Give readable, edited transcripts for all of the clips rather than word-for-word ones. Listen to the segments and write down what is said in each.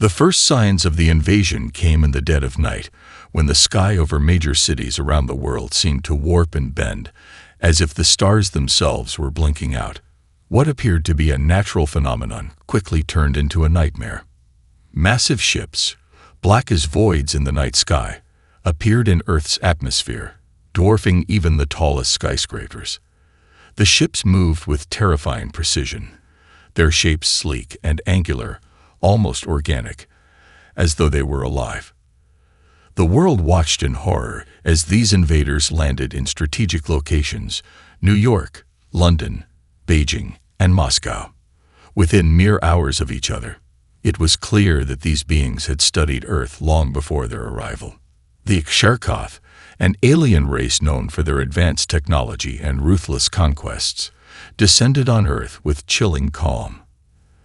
The first signs of the invasion came in the dead of night, when the sky over major cities around the world seemed to warp and bend, as if the stars themselves were blinking out. What appeared to be a natural phenomenon quickly turned into a nightmare. Massive ships, black as voids in the night sky, appeared in Earth's atmosphere, dwarfing even the tallest skyscrapers. The ships moved with terrifying precision, their shapes sleek and angular, almost organic, as though they were alive. The world watched in horror as these invaders landed in strategic locations: New York, London, Beijing, and Moscow, within mere hours of each other. It was clear that these beings had studied Earth long before their arrival. The Ksharkoth, an alien race known for their advanced technology and ruthless conquests, descended on Earth with chilling calm.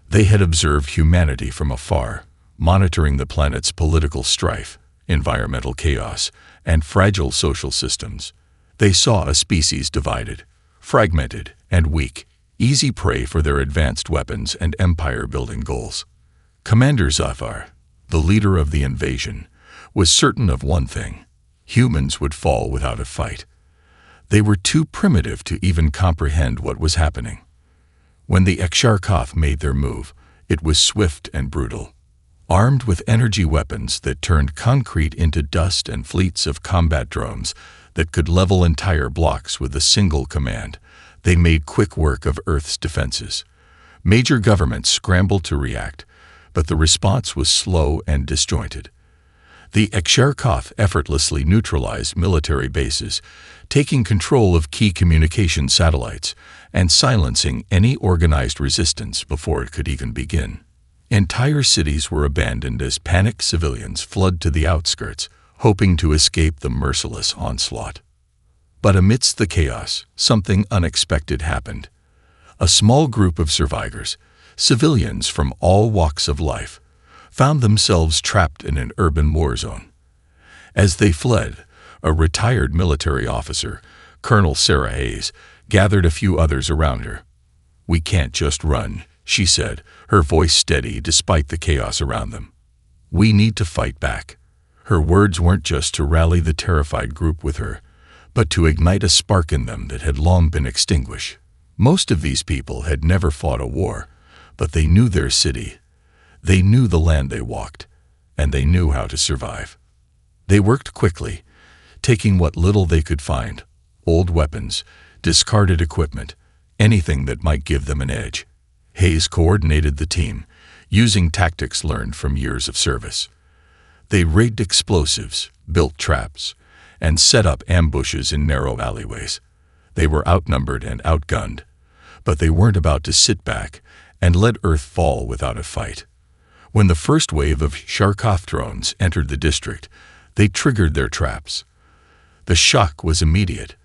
They had observed humanity from afar, monitoring the planet's political strife, environmental chaos, and fragile social systems. They saw a species divided, fragmented, and weak, easy prey for their advanced weapons and empire-building goals. Commander Zafar, the leader of the invasion, was certain of one thing: humans would fall without a fight. They were too primitive to even comprehend what was happening. When the Ksharkoth made their move, it was swift and brutal. Armed with energy weapons that turned concrete into dust and fleets of combat drones that could level entire blocks with a single command, they made quick work of Earth's defenses. Major governments scrambled to react, but the response was slow and disjointed. The Ksharkoth effortlessly neutralized military bases, taking control of key communication satellites and silencing any organized resistance before it could even begin. Entire cities were abandoned as panicked civilians fled to the outskirts, hoping to escape the merciless onslaught. But amidst the chaos, something unexpected happened. A small group of survivors, civilians from all walks of life, found themselves trapped in an urban war zone. As they fled, a retired military officer, Colonel Sarah Hayes, gathered a few others around her. "We can't just run," she said, her voice steady despite the chaos around them. "We need to fight back." Her words weren't just to rally the terrified group with her, but to ignite a spark in them that had long been extinguished. Most of these people had never fought a war, but they knew their city. They knew the land they walked, and they knew how to survive. They worked quickly, taking what little they could find: old weapons, discarded equipment, anything that might give them an edge. Hayes coordinated the team, using tactics learned from years of service. They rigged explosives, built traps, and set up ambushes in narrow alleyways. They were outnumbered and outgunned, but they weren't about to sit back and let Earth fall without a fight. When the first wave of Ksharkoth drones entered the district, they triggered their traps. The shock was immediate.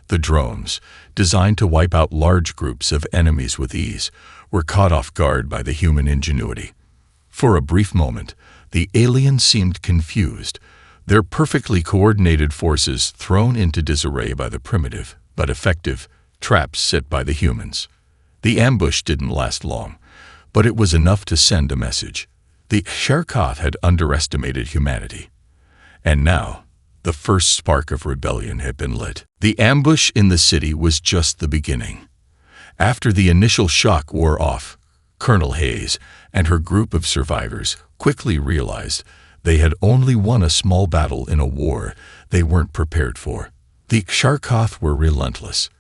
The drones, designed to wipe out large groups of enemies with ease, were caught off guard by the human ingenuity. For a brief moment, the aliens seemed confused, their perfectly coordinated forces thrown into disarray by the primitive, but effective, traps set by the humans. The ambush didn't last long, but it was enough to send a message. The Ksharkoth had underestimated humanity. And now, the first spark of rebellion had been lit. The ambush in the city was just the beginning. After the initial shock wore off, Colonel Hayes and her group of survivors quickly realized they had only won a small battle in a war they weren't prepared for. The Ksharkoth were relentless.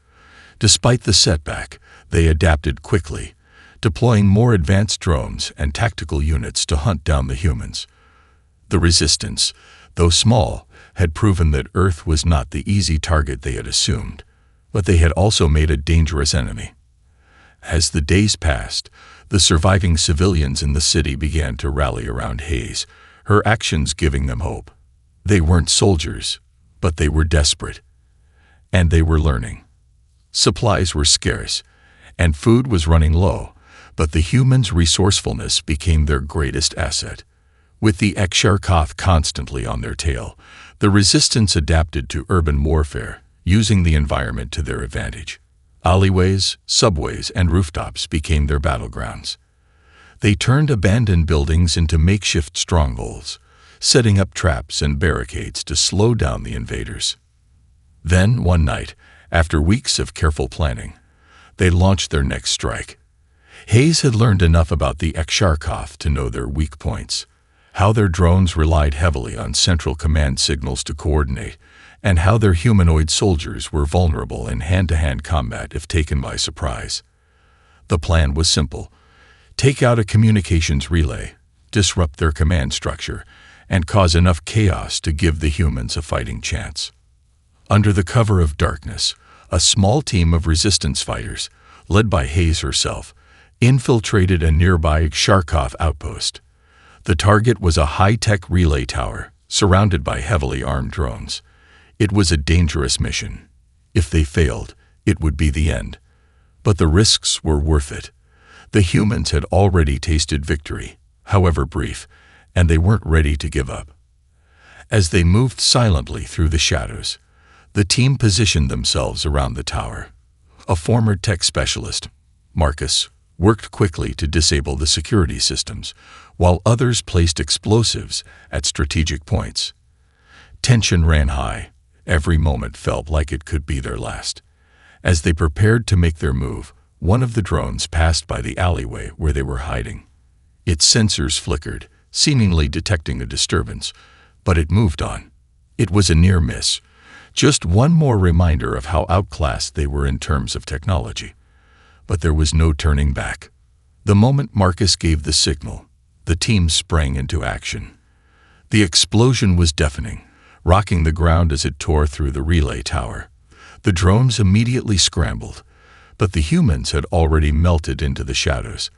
Despite the setback, they adapted quickly, deploying more advanced drones and tactical units to hunt down the humans. The resistance, though small, had proven that Earth was not the easy target they had assumed, but they had also made a dangerous enemy. As the days passed, the surviving civilians in the city began to rally around Hayes, her actions giving them hope. They weren't soldiers, but they were desperate. And they were learning. Supplies were scarce, and food was running low, but the humans' resourcefulness became their greatest asset. With the Ksharkoth constantly on their tail, the resistance adapted to urban warfare, using the environment to their advantage. Alleyways, subways, and rooftops became their battlegrounds. They turned abandoned buildings into makeshift strongholds, setting up traps and barricades to slow down the invaders. Then, one night, after weeks of careful planning, they launched their next strike. Hayes had learned enough about the Aksharkov to know their weak points, how their drones relied heavily on central command signals to coordinate, and how their humanoid soldiers were vulnerable in hand-to-hand combat if taken by surprise. The plan was simple: take out a communications relay, disrupt their command structure, and cause enough chaos to give the humans a fighting chance. Under the cover of darkness, a small team of resistance fighters, led by Hayes herself, infiltrated a nearby Aksharkov outpost. The target was a high-tech relay tower, surrounded by heavily armed drones. It was a dangerous mission. If they failed, it would be the end. But the risks were worth it. The humans had already tasted victory, however brief, and they weren't ready to give up. As they moved silently through the shadows, the team positioned themselves around the tower. A former tech specialist, Marcus, worked quickly to disable the security systems, while others placed explosives at strategic points. Tension ran high. Every moment felt like it could be their last. As they prepared to make their move, one of the drones passed by the alleyway where they were hiding. Its sensors flickered, seemingly detecting a disturbance, but it moved on. It was a near miss, just one more reminder of how outclassed they were in terms of technology. But there was no turning back. The moment Marcus gave the signal, the team sprang into action. The explosion was deafening, rocking the ground as it tore through the relay tower. The drones immediately scrambled, but the humans had already melted into the shadows.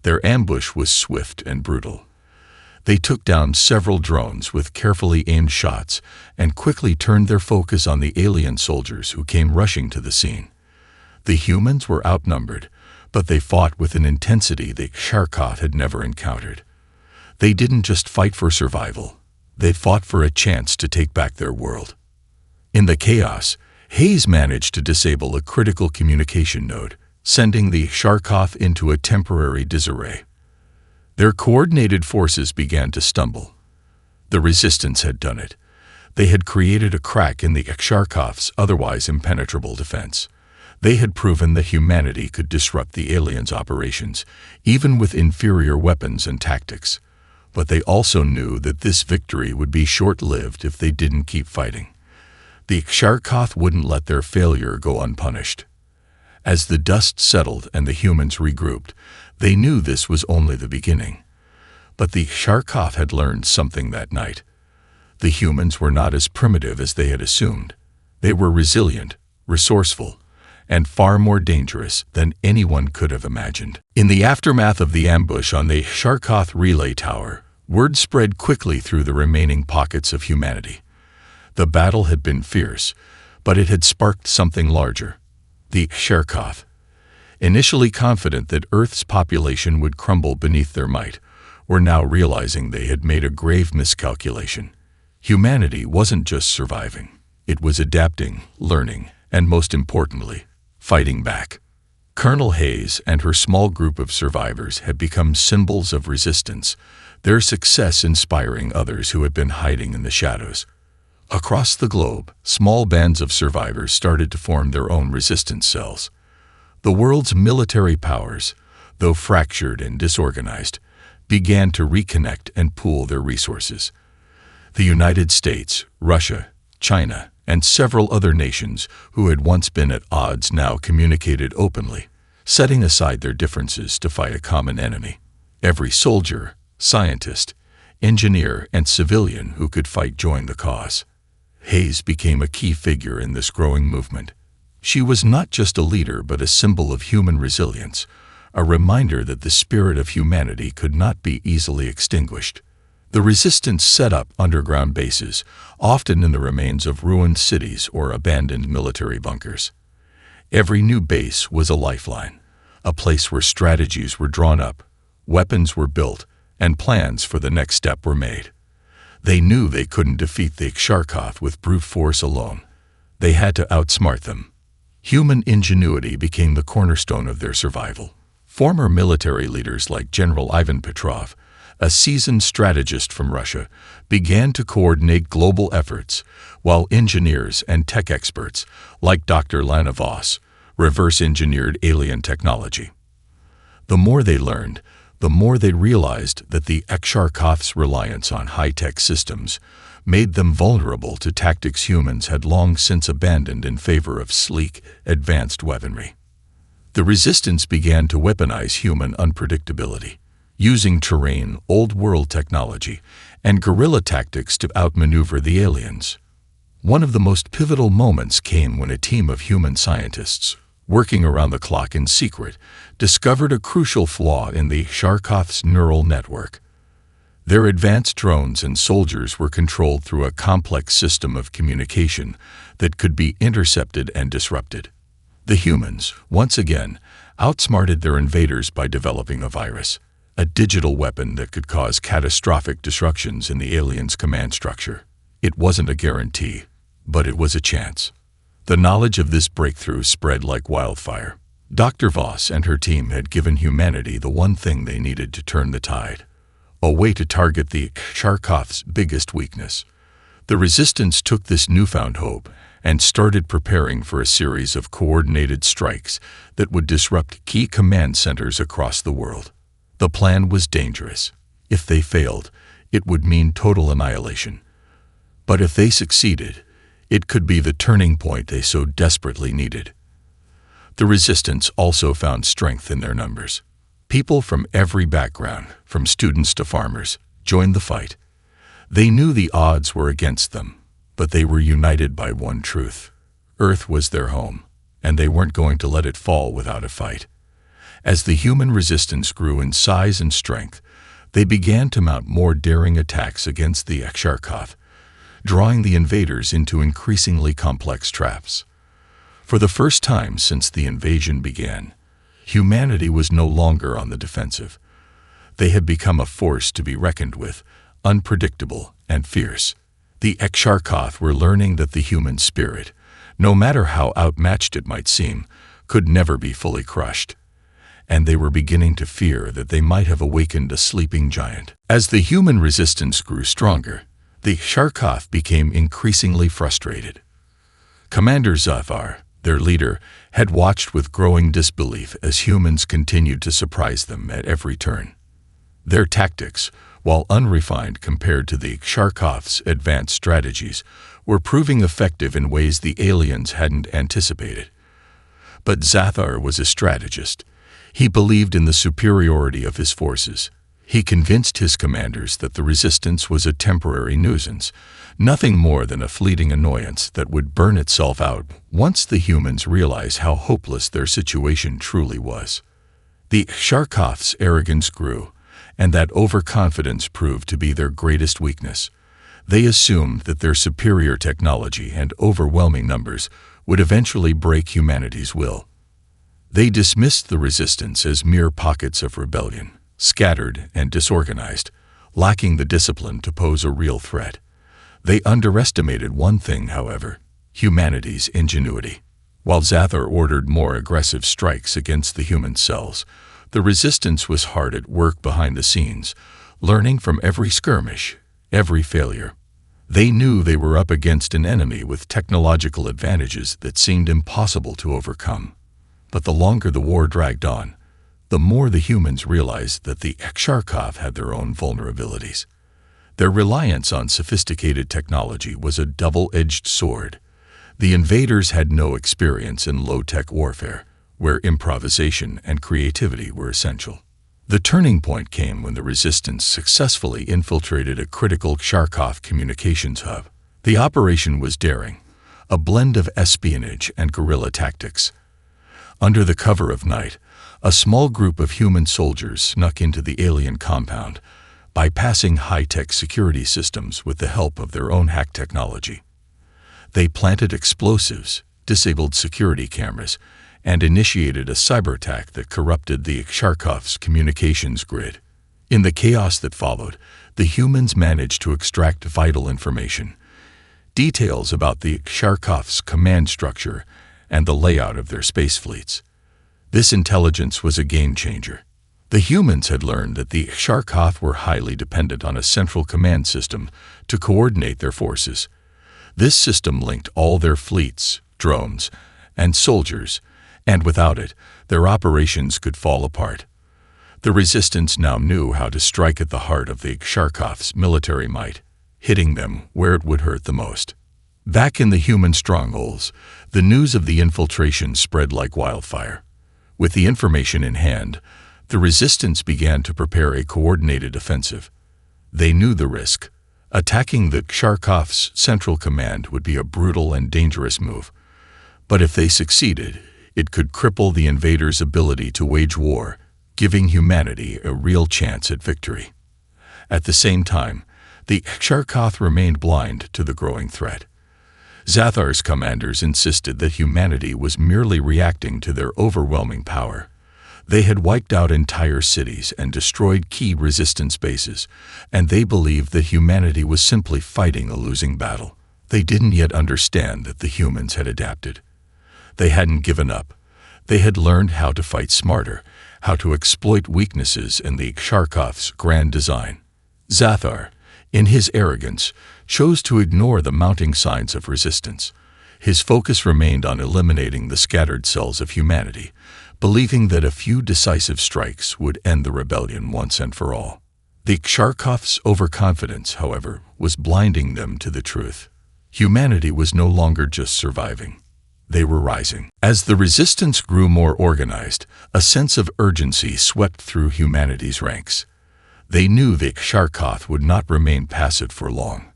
Their ambush was swift and brutal. They took down several drones with carefully aimed shots and quickly turned their focus on the alien soldiers who came rushing to the scene. The humans were outnumbered, but they fought with an intensity the Aksharkov had never encountered. They didn't just fight for survival. They fought for a chance to take back their world. In the chaos, Hayes managed to disable a critical communication node, sending the Aksharkov into a temporary disarray. Their coordinated forces began to stumble. The resistance had done it. They had created a crack in the Aksharkov's otherwise impenetrable defense. They had proven that humanity could disrupt the aliens' operations, even with inferior weapons and tactics. But they also knew that this victory would be short-lived if they didn't keep fighting. The Aksharkov wouldn't let their failure go unpunished. As the dust settled and the humans regrouped, they knew this was only the beginning. But the Aksharkov had learned something that night. The humans were not as primitive as they had assumed. They were resilient, resourceful, and far more dangerous than anyone could have imagined. In the aftermath of the ambush on the Aksharkov relay tower, word spread quickly through the remaining pockets of humanity. The battle had been fierce, but it had sparked something larger. The Aksharkov, initially confident that Earth's population would crumble beneath their might, were now realizing they had made a grave miscalculation. Humanity wasn't just surviving. It was adapting, learning, and most importantly, fighting back. Colonel Hayes and her small group of survivors had become symbols of resistance, their success inspiring others who had been hiding in the shadows. Across the globe, small bands of survivors started to form their own resistance cells. The world's military powers, though fractured and disorganized, began to reconnect and pool their resources. The United States, Russia, China, and several other nations who had once been at odds now communicated openly, setting aside their differences to fight a common enemy. Every soldier, scientist, engineer, and civilian who could fight joined the cause. Hayes became a key figure in this growing movement. She was not just a leader but a symbol of human resilience, a reminder that the spirit of humanity could not be easily extinguished. The resistance set up underground bases, often in the remains of ruined cities or abandoned military bunkers. Every new base was a lifeline, a place where strategies were drawn up, weapons were built, and plans for the next step were made. They knew they couldn't defeat the Aksharkov with brute force alone. They had to outsmart them. Human ingenuity became the cornerstone of their survival. Former military leaders like General Ivan Petrov, a seasoned strategist from Russia, began to coordinate global efforts, while engineers and tech experts, like Dr. Lana Voss, reverse-engineered alien technology. The more they learned, the more they realized that the Exarchoth's reliance on high-tech systems made them vulnerable to tactics humans had long since abandoned in favor of sleek, advanced weaponry. The Resistance began to weaponize human unpredictability, using terrain, old-world technology, and guerrilla tactics to outmaneuver the aliens. One of the most pivotal moments came when a team of human scientists, working around the clock in secret, discovered a crucial flaw in the Exarchoth's neural network. Their advanced drones and soldiers were controlled through a complex system of communication that could be intercepted and disrupted. The humans, once again, outsmarted their invaders by developing a virus, a digital weapon that could cause catastrophic disruptions in the aliens' command structure. It wasn't a guarantee, but it was a chance. The knowledge of this breakthrough spread like wildfire. Dr. Voss and her team had given humanity the one thing they needed to turn the tide: a way to target the Exarchoth's biggest weakness. The Resistance took this newfound hope and started preparing for a series of coordinated strikes that would disrupt key command centers across the world. The plan was dangerous. If they failed, it would mean total annihilation. But if they succeeded, it could be the turning point they so desperately needed. The Resistance also found strength in their numbers. People from every background, from students to farmers, joined the fight. They knew the odds were against them, but they were united by one truth: Earth was their home, and they weren't going to let it fall without a fight. As the human resistance grew in size and strength, they began to mount more daring attacks against the Exarchoth, drawing the invaders into increasingly complex traps. For the first time since the invasion began, humanity was no longer on the defensive. They had become a force to be reckoned with, unpredictable and fierce. The Exarchoth were learning that the human spirit, no matter how outmatched it might seem, could never be fully crushed. And they were beginning to fear that they might have awakened a sleeping giant. As the human resistance grew stronger, the Exarchoth became increasingly frustrated. Commander Zathar, their leader, had watched with growing disbelief as humans continued to surprise them at every turn. Their tactics, while unrefined compared to the Exarchoth's advanced strategies, were proving effective in ways the aliens hadn't anticipated. But Zathar was a strategist. He believed in the superiority of his forces. He convinced his commanders that the resistance was a temporary nuisance, nothing more than a fleeting annoyance that would burn itself out once the humans realized how hopeless their situation truly was. The Exarchoth's arrogance grew, and that overconfidence proved to be their greatest weakness. They assumed that their superior technology and overwhelming numbers would eventually break humanity's will. They dismissed the resistance as mere pockets of rebellion, scattered and disorganized, lacking the discipline to pose a real threat. They underestimated one thing, however: humanity's ingenuity. While Zathar ordered more aggressive strikes against the human cells, the resistance was hard at work behind the scenes, learning from every skirmish, every failure. They knew they were up against an enemy with technological advantages that seemed impossible to overcome. But the longer the war dragged on, the more the humans realized that the Exarchoth had their own vulnerabilities. Their reliance on sophisticated technology was a double-edged sword. The invaders had no experience in low-tech warfare, where improvisation and creativity were essential. The turning point came when the resistance successfully infiltrated a critical Exarchoth communications hub. The operation was daring, a blend of espionage and guerrilla tactics. Under the cover of night, a small group of human soldiers snuck into the alien compound, bypassing high-tech security systems with the help of their own hack technology. They planted explosives, disabled security cameras, and initiated a cyber attack that corrupted the Exarchoth's communications grid. In the chaos that followed, the humans managed to extract vital information, details about the Exarchoth's command structure and the layout of their space fleets. This intelligence was a game-changer. The humans had learned that the Sharkoth were highly dependent on a central command system to coordinate their forces. This system linked all their fleets, drones, and soldiers, and without it, their operations could fall apart. The Resistance now knew how to strike at the heart of the Sharkoth's military might, hitting them where it would hurt the most. Back in the human strongholds, the news of the infiltration spread like wildfire. With the information in hand, the Resistance began to prepare a coordinated offensive. They knew the risk. Attacking the Sharkoth's central command would be a brutal and dangerous move. But if they succeeded, it could cripple the invaders' ability to wage war, giving humanity a real chance at victory. At the same time, the Sharkoth remained blind to the growing threat. Zathar's commanders insisted that humanity was merely reacting to their overwhelming power. They had wiped out entire cities and destroyed key resistance bases, and they believed that humanity was simply fighting a losing battle. They didn't yet understand that the humans had adapted. They hadn't given up. They had learned how to fight smarter, how to exploit weaknesses in the Sharkoth's grand design. Zathar, in his arrogance, chose to ignore the mounting signs of resistance. His focus remained on eliminating the scattered cells of humanity, believing that a few decisive strikes would end the rebellion once and for all. The Sharkoth's overconfidence, however, was blinding them to the truth. Humanity was no longer just surviving. They were rising. As the resistance grew more organized, a sense of urgency swept through humanity's ranks. They knew the Sharkoth would not remain passive for long.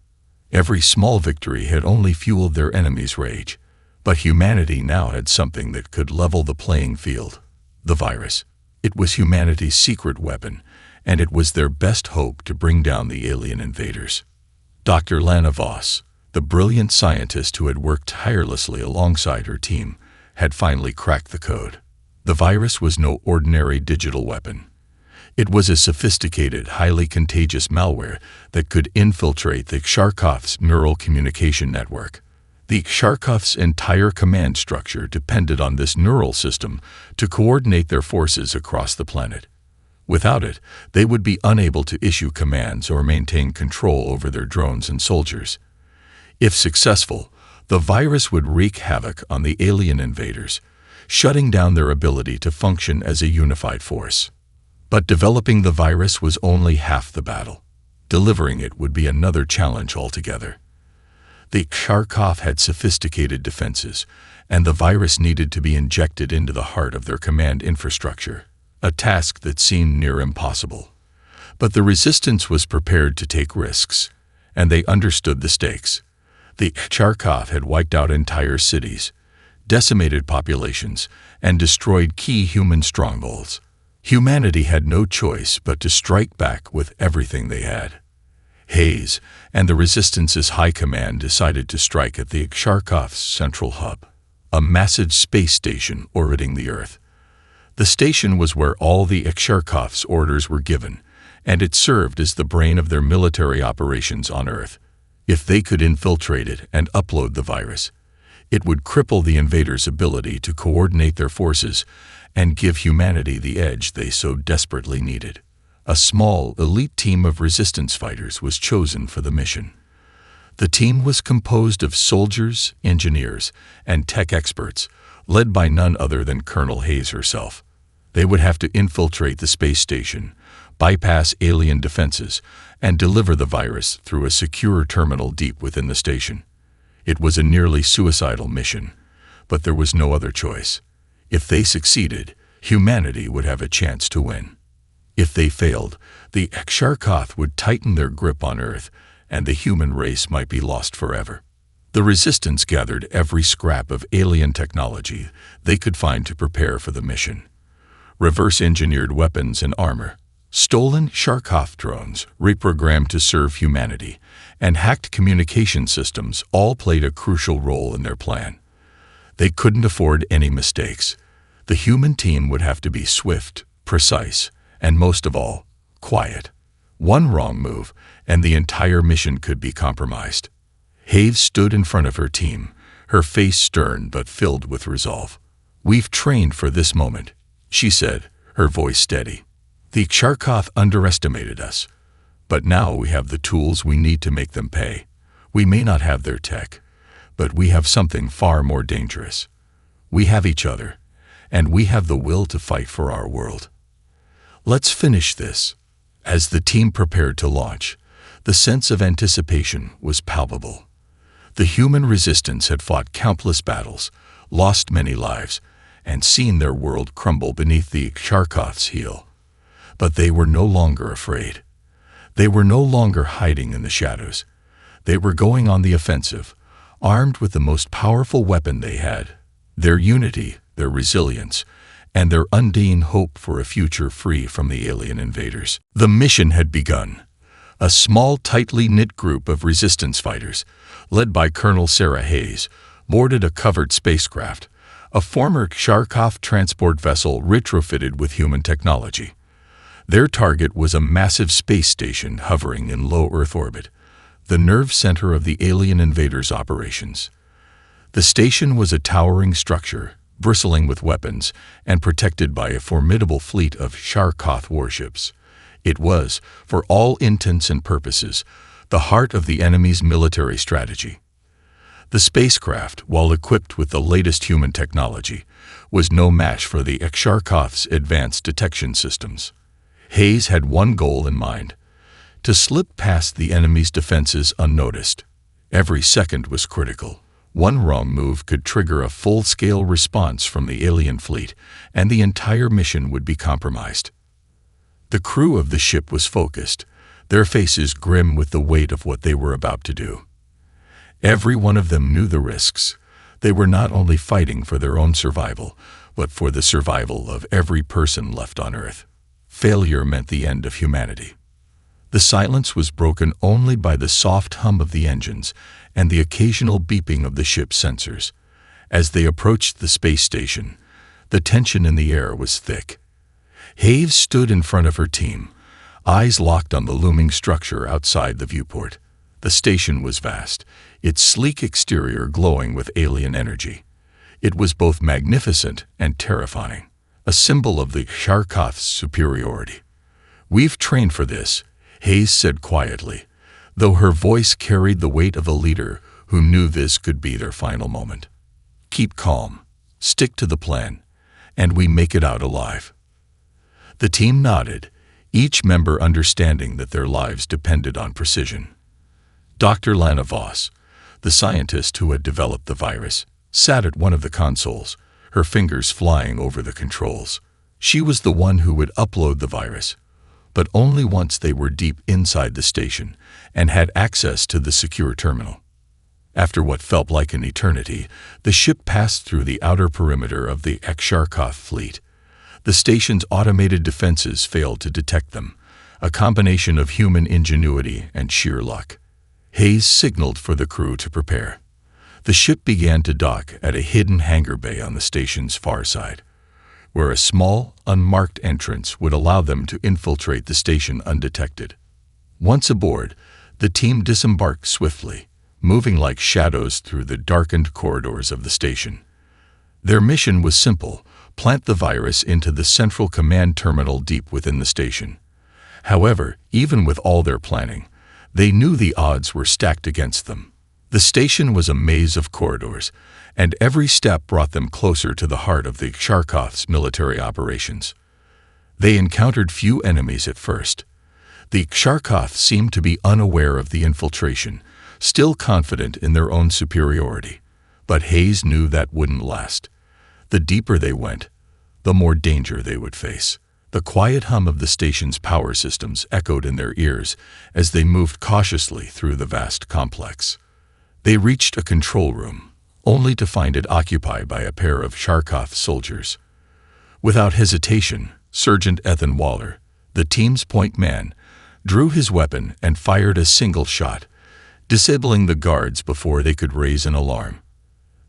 Every small victory had only fueled their enemies' rage, but humanity now had something that could level the playing field: the virus. It was humanity's secret weapon, and it was their best hope to bring down the alien invaders. Dr. Lana Voss, the brilliant scientist who had worked tirelessly alongside her team, had finally cracked the code. The virus was no ordinary digital weapon. It was a sophisticated, highly contagious malware that could infiltrate the Sharkoth's neural communication network. The Sharkoth's entire command structure depended on this neural system to coordinate their forces across the planet. Without it, they would be unable to issue commands or maintain control over their drones and soldiers. If successful, the virus would wreak havoc on the alien invaders, shutting down their ability to function as a unified force. But developing the virus was only half the battle. Delivering it would be another challenge altogether. The Sharkoth had sophisticated defenses, and the virus needed to be injected into the heart of their command infrastructure, a task that seemed near impossible. But the resistance was prepared to take risks, and they understood the stakes. The Sharkoth had wiped out entire cities, decimated populations, and destroyed key human strongholds. Humanity had no choice but to strike back with everything they had. Hayes and the Resistance's high command decided to strike at the Sharkoth's central hub, a massive space station orbiting the Earth. The station was where all the Sharkoth's orders were given, and it served as the brain of their military operations on Earth. If they could infiltrate it and upload the virus, it would cripple the invaders' ability to coordinate their forces and give humanity the edge they so desperately needed. A small, elite team of resistance fighters was chosen for the mission. The team was composed of soldiers, engineers, and tech experts, led by none other than Colonel Hayes herself. They would have to infiltrate the space station, bypass alien defenses, and deliver the virus through a secure terminal deep within the station. It was a nearly suicidal mission, but there was no other choice. If they succeeded, humanity would have a chance to win. If they failed, the Sharkoth would tighten their grip on Earth, and the human race might be lost forever. The Resistance gathered every scrap of alien technology they could find to prepare for the mission. Reverse-engineered weapons and armor, stolen Sharkoth drones reprogrammed to serve humanity, and hacked communication systems all played a crucial role in their plan. They couldn't afford any mistakes. The human team would have to be swift, precise, and most of all, quiet. One wrong move, and the entire mission could be compromised. Hayes stood in front of her team, her face stern but filled with resolve. "We've trained for this moment," she said, her voice steady. "The Ksharkoth underestimated us, but now we have the tools we need to make them pay. We may not have their tech, but we have something far more dangerous. We have each other, and we have the will to fight for our world. Let's finish this." As the team prepared to launch, the sense of anticipation was palpable. The human resistance had fought countless battles, lost many lives, and seen their world crumble beneath the Ksharkoth's heel. But they were no longer afraid. They were no longer hiding in the shadows. They were going on the offensive, armed with the most powerful weapon they had: their unity, their resilience, and their undying hope for a future free from the alien invaders. The mission had begun. A small, tightly knit group of resistance fighters, led by Colonel Sarah Hayes, boarded a covered spacecraft, a former Ksharkoth transport vessel retrofitted with human technology. Their target was a massive space station hovering in low Earth orbit, the nerve center of the alien invaders' operations. The station was a towering structure, bristling with weapons and protected by a formidable fleet of Ksharkoth warships. It was, for all intents and purposes, the heart of the enemy's military strategy. The spacecraft, while equipped with the latest human technology, was no match for the Ksharkoth's advanced detection systems. Hayes had one goal in mind: to slip past the enemy's defenses unnoticed. Every second was critical. One wrong move could trigger a full-scale response from the alien fleet, and the entire mission would be compromised. The crew of the ship was focused, their faces grim with the weight of what they were about to do. Every one of them knew the risks. They were not only fighting for their own survival, but for the survival of every person left on Earth. Failure meant the end of humanity. The silence was broken only by the soft hum of the engines and the occasional beeping of the ship's sensors. As they approached the space station, the tension in the air was thick. Hayes stood in front of her team, eyes locked on the looming structure outside the viewport. The station was vast, its sleek exterior glowing with alien energy. It was both magnificent and terrifying, a symbol of the Ksharkoth's superiority. "We've trained for this," Hayes said quietly, though her voice carried the weight of a leader who knew this could be their final moment. "Keep calm, stick to the plan, and we make it out alive." The team nodded, each member understanding that their lives depended on precision. Dr. Lana Voss, the scientist who had developed the virus, sat at one of the consoles, her fingers flying over the controls. She was the one who would upload the virus, but only once they were deep inside the station and had access to the secure terminal. After what felt like an eternity, the ship passed through the outer perimeter of the Ksharkoth fleet. The station's automated defenses failed to detect them, a combination of human ingenuity and sheer luck. Hayes signaled for the crew to prepare. The ship began to dock at a hidden hangar bay on the station's far side, where a small, unmarked entrance would allow them to infiltrate the station undetected. Once aboard, the team disembarked swiftly, moving like shadows through the darkened corridors of the station. Their mission was simple: plant the virus into the central command terminal deep within the station. However, even with all their planning, they knew the odds were stacked against them. The station was a maze of corridors, and every step brought them closer to the heart of the Ksharkoth's military operations. They encountered few enemies at first. The Ksharkoth seemed to be unaware of the infiltration, still confident in their own superiority. But Hayes knew that wouldn't last. The deeper they went, the more danger they would face. The quiet hum of the station's power systems echoed in their ears as they moved cautiously through the vast complex. They reached a control room, only to find it occupied by a pair of Ksharkoth soldiers. Without hesitation, Sergeant Ethan Waller, the team's point man, drew his weapon and fired a single shot, disabling the guards before they could raise an alarm.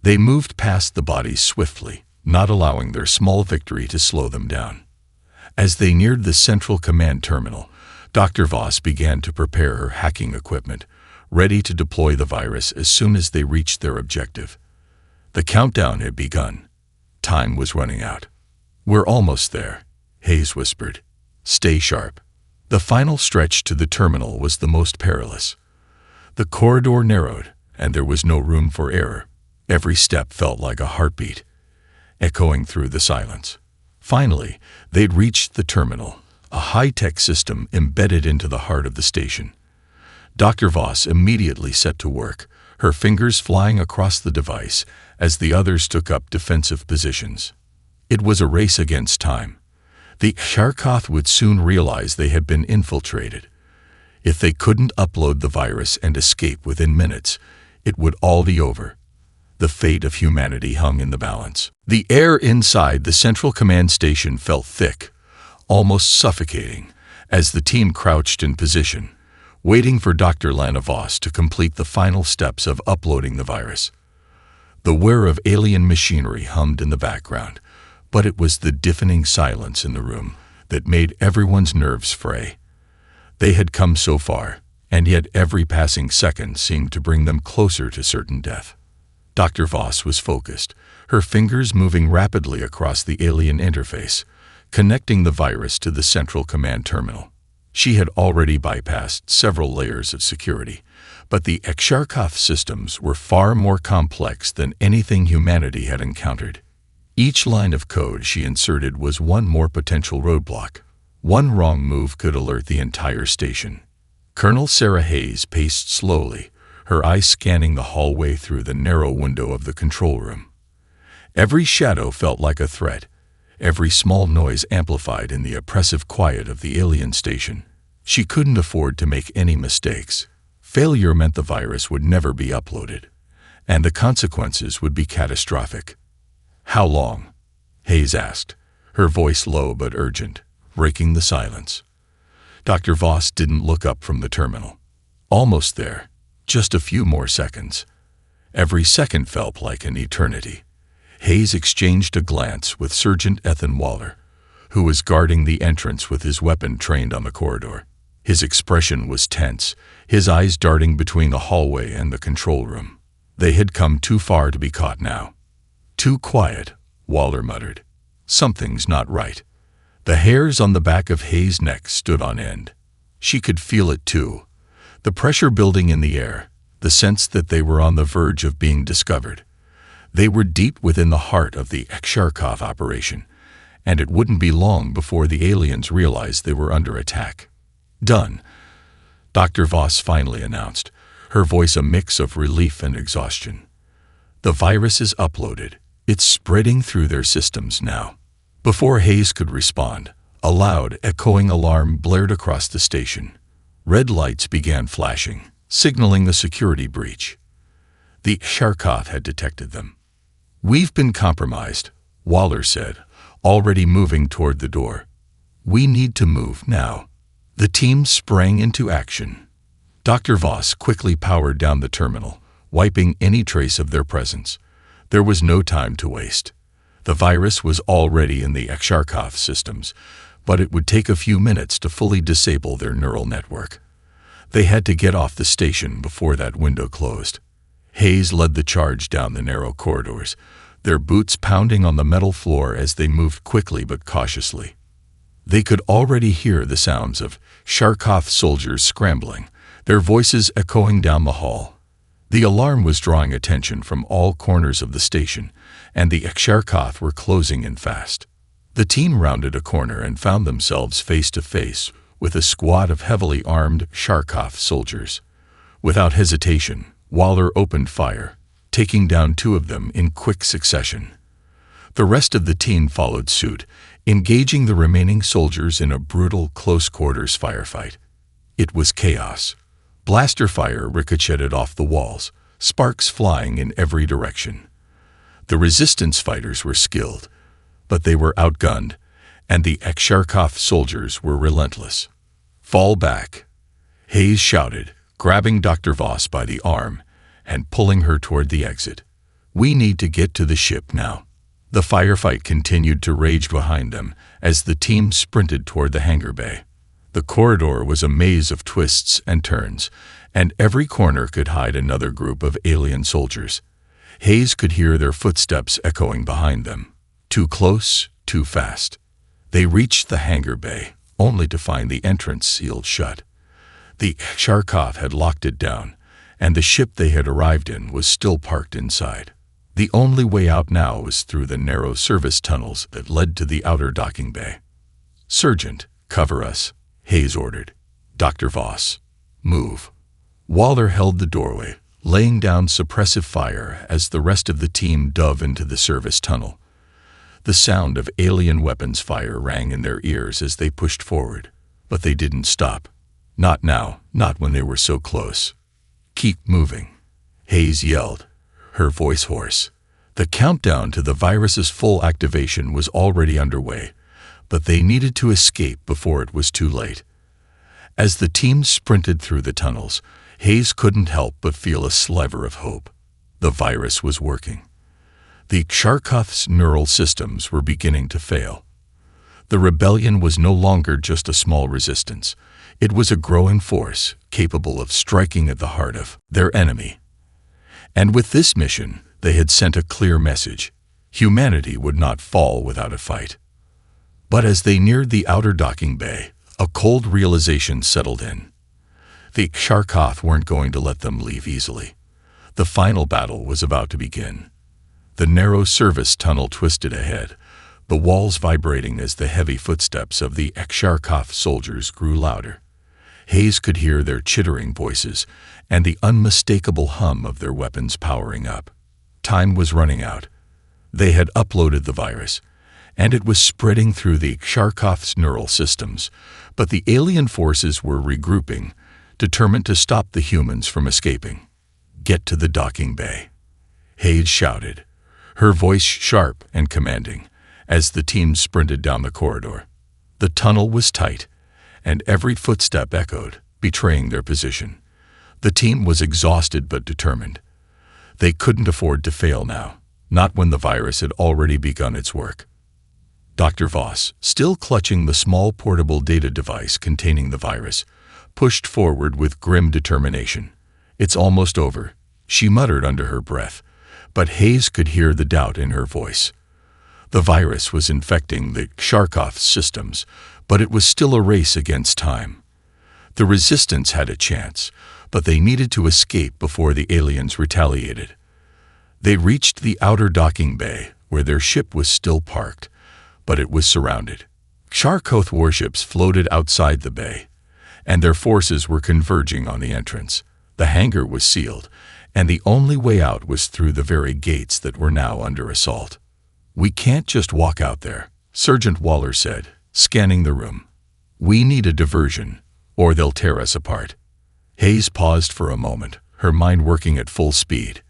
They moved past the bodies swiftly, not allowing their small victory to slow them down. As they neared the central command terminal, Dr. Voss began to prepare her hacking equipment, ready to deploy the virus as soon as they reached their objective. The countdown had begun. Time was running out. "We're almost there," Hayes whispered. "Stay sharp." The final stretch to the terminal was the most perilous. The corridor narrowed, and there was no room for error. Every step felt like a heartbeat, echoing through the silence. Finally, they'd reached the terminal, a high-tech system embedded into the heart of the station. Dr. Voss immediately set to work, her fingers flying across the device as the others took up defensive positions. It was a race against time. The Sharkoth would soon realize they had been infiltrated. If they couldn't upload the virus and escape within minutes, it would all be over. The fate of humanity hung in the balance. The air inside the central command station felt thick, almost suffocating, as the team crouched in position, waiting for Dr. Lana Voss to complete the final steps of uploading the virus. The whir of alien machinery hummed in the background, but it was the deafening silence in the room that made everyone's nerves fray. They had come so far, and yet every passing second seemed to bring them closer to certain death. Dr. Voss was focused, her fingers moving rapidly across the alien interface, connecting the virus to the central command terminal. She had already bypassed several layers of security, but the Sharkoth systems were far more complex than anything humanity had encountered. Each line of code she inserted was one more potential roadblock. One wrong move could alert the entire station. Colonel Sarah Hayes paced slowly, her eyes scanning the hallway through the narrow window of the control room. Every shadow felt like a threat, every small noise amplified in the oppressive quiet of the alien station. She couldn't afford to make any mistakes. Failure meant the virus would never be uploaded, and the consequences would be catastrophic. "How long?" Hayes asked, her voice low but urgent, breaking the silence. Dr. Voss didn't look up from the terminal. "Almost there. Just a few more seconds." Every second felt like an eternity. Hayes exchanged a glance with Sergeant Ethan Waller, who was guarding the entrance with his weapon trained on the corridor. His expression was tense, his eyes darting between the hallway and the control room. They had come too far to be caught now. "Too quiet," Waller muttered. "Something's not right." The hairs on the back of Hayes' neck stood on end. She could feel it too. The pressure building in the air, the sense that they were on the verge of being discovered. They were deep within the heart of the Sharkoth operation, and it wouldn't be long before the aliens realized they were under attack. "Done," Dr. Voss finally announced, her voice a mix of relief and exhaustion. "The virus is uploaded. It's spreading through their systems now." Before Hayes could respond, a loud, echoing alarm blared across the station. Red lights began flashing, signaling the security breach. The Sharkoth had detected them. "We've been compromised," Waller said, already moving toward the door. "We need to move now." The team sprang into action. Dr. Voss quickly powered down the terminal, wiping any trace of their presence. There was no time to waste. The virus was already in the Sharkoth systems, but it would take a few minutes to fully disable their neural network. They had to get off the station before that window closed. Hayes led the charge down the narrow corridors, their boots pounding on the metal floor as they moved quickly but cautiously. They could already hear the sounds of Sharkoth soldiers scrambling, their voices echoing down the hall. The alarm was drawing attention from all corners of the station, and the Sharkoth were closing in fast. The team rounded a corner and found themselves face to face with a squad of heavily armed Sharkoth soldiers. Without hesitation, Waller opened fire, taking down 2 of them in quick succession. The rest of the team followed suit, engaging the remaining soldiers in a brutal close-quarters firefight. It was chaos. Blaster fire ricocheted off the walls, sparks flying in every direction. The resistance fighters were skilled, but they were outgunned, and the Sharkoth soldiers were relentless. "Fall back," Hayes shouted, grabbing Dr. Voss by the arm and pulling her toward the exit. "We need to get to the ship now." The firefight continued to rage behind them as the team sprinted toward the hangar bay. The corridor was a maze of twists and turns, and every corner could hide another group of alien soldiers. Hayes could hear their footsteps echoing behind them. Too close, too fast. They reached the hangar bay, only to find the entrance sealed shut. The Sharkov had locked it down, and the ship they had arrived in was still parked inside. The only way out now was through the narrow service tunnels that led to the outer docking bay. "Sergeant, cover us," Hayes ordered. "Dr. Voss, move." Waller held the doorway, laying down suppressive fire as the rest of the team dove into the service tunnel. The sound of alien weapons fire rang in their ears as they pushed forward, but they didn't stop. Not now, not when they were so close. "Keep moving," Hayes yelled, her voice hoarse. The countdown to the virus's full activation was already underway, but they needed to escape before it was too late. As the team sprinted through the tunnels, Hayes couldn't help but feel a sliver of hope. The virus was working. The Sharkov's neural systems were beginning to fail. The rebellion was no longer just a small resistance. It was a growing force, capable of striking at the heart of their enemy. And with this mission, they had sent a clear message. Humanity would not fall without a fight. But as they neared the outer docking bay, a cold realization settled in. The Sharkov weren't going to let them leave easily. The final battle was about to begin. The narrow service tunnel twisted ahead, the walls vibrating as the heavy footsteps of the Sharkov soldiers grew louder. Hayes could hear their chittering voices and the unmistakable hum of their weapons powering up. Time was running out. They had uploaded the virus, and it was spreading through the Sharkov's neural systems, but the alien forces were regrouping, determined to stop the humans from escaping. "Get to the docking bay," Hayes shouted, her voice sharp and commanding, as the team sprinted down the corridor. The tunnel was tight, and every footstep echoed, betraying their position. The team was exhausted but determined. They couldn't afford to fail now, not when the virus had already begun its work. Dr. Voss, still clutching the small portable data device containing the virus, pushed forward with grim determination. "It's almost over," she muttered under her breath, but Hayes could hear the doubt in her voice. The virus was infecting the Sharkov systems, but it was still a race against time. The resistance had a chance, but they needed to escape before the aliens retaliated. They reached the outer docking bay, where their ship was still parked, but it was surrounded. Sharkov warships floated outside the bay, and their forces were converging on the entrance. The hangar was sealed, and the only way out was through the very gates that were now under assault. "We can't just walk out there," Sergeant Waller said, scanning the room. "We need a diversion, or they'll tear us apart." Hayes paused for a moment, her mind working at full speed.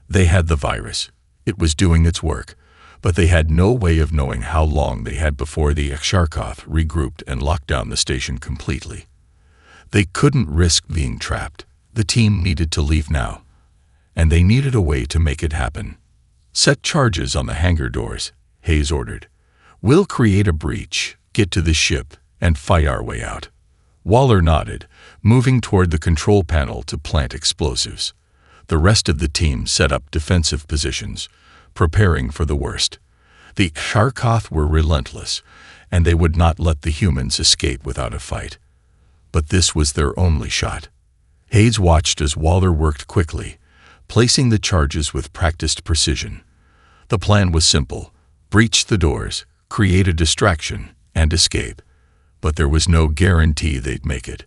They had the virus. It was doing its work, but they had no way of knowing how long they had before the Sharkov regrouped and locked down the station completely. They couldn't risk being trapped. The team needed to leave now, and they needed a way to make it happen. "Set charges on the hangar doors," Hayes ordered. "We'll create a breach, get to the ship, and fight our way out." Waller nodded, moving toward the control panel to plant explosives. The rest of the team set up defensive positions, preparing for the worst. The Sharkov were relentless, and they would not let the humans escape without a fight. But this was their only shot. Hayes watched as Waller worked quickly, placing the charges with practiced precision. The plan was simple: breach the doors, create a distraction, and escape. But there was no guarantee they'd make it.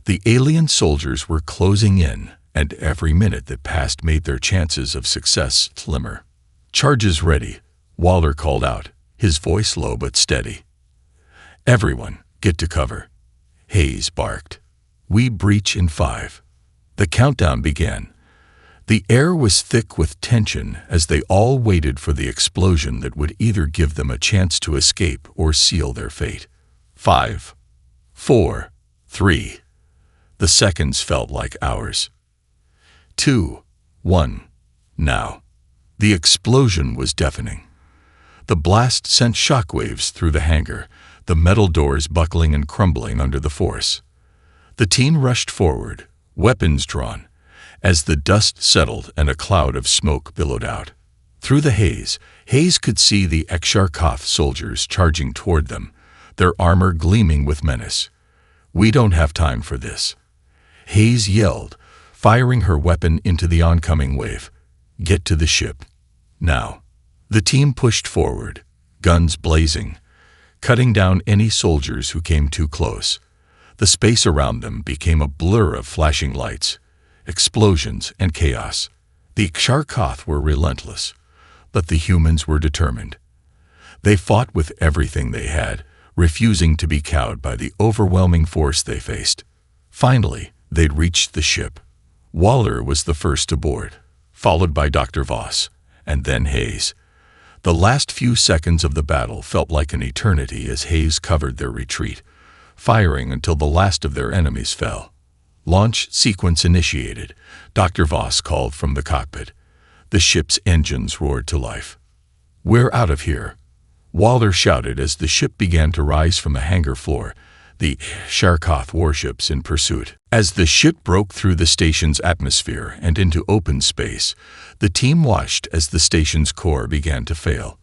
The alien soldiers were closing in, and every minute that passed made their chances of success slimmer. "Charges ready," Waller called out, his voice low but steady. "Everyone, get to cover," Hayes barked. "We breach in 5. The countdown began. The air was thick with tension as they all waited for the explosion that would either give them a chance to escape or seal their fate. 5, 4, 3. The seconds felt like hours. 2, 1. Now. The explosion was deafening. The blast sent shockwaves through the hangar, the metal doors buckling and crumbling under the force. The team rushed forward, weapons drawn, as the dust settled and a cloud of smoke billowed out. Through the haze, Hayes could see the Exarchoth soldiers charging toward them, their armor gleaming with menace. "We don't have time for this," Hayes yelled, firing her weapon into the oncoming wave. "Get to the ship. Now." The team pushed forward, guns blazing, cutting down any soldiers who came too close. The space around them became a blur of flashing lights, explosions, and chaos. The Exarchoth were relentless, but the humans were determined. They fought with everything they had, refusing to be cowed by the overwhelming force they faced. Finally, they'd reached the ship. Waller was the first aboard, followed by Dr. Voss, and then Hayes. The last few seconds of the battle felt like an eternity as Hayes covered their retreat, firing until the last of their enemies fell. "Launch sequence initiated," Dr. Voss called from the cockpit. The ship's engines roared to life. "We're out of here," Waller shouted as the ship began to rise from the hangar floor, the Exarchoth warships in pursuit. As the ship broke through the station's atmosphere and into open space, the team watched as the station's core began to fail.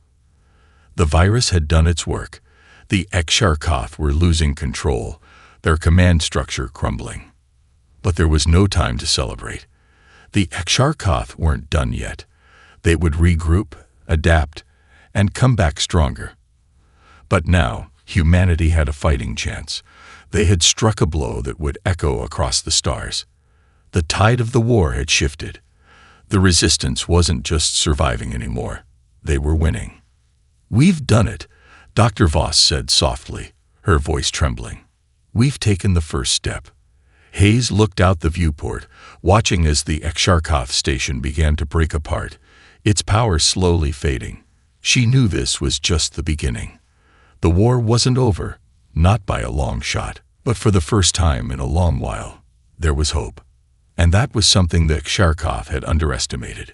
The virus had done its work. The Exarchoth were losing control, their command structure crumbling. But there was no time to celebrate. The Exarchoth weren't done yet. They would regroup, adapt, and come back stronger. But now, humanity had a fighting chance. They had struck a blow that would echo across the stars. The tide of the war had shifted. The resistance wasn't just surviving anymore. They were winning. "We've done it," Dr. Voss said softly, her voice trembling. "We've taken the first step." Hayes looked out the viewport, watching as the Exarchoth station began to break apart, its power slowly fading. She knew this was just the beginning. The war wasn't over, not by a long shot, but for the first time in a long while, there was hope. And that was something the Exarchoth had underestimated.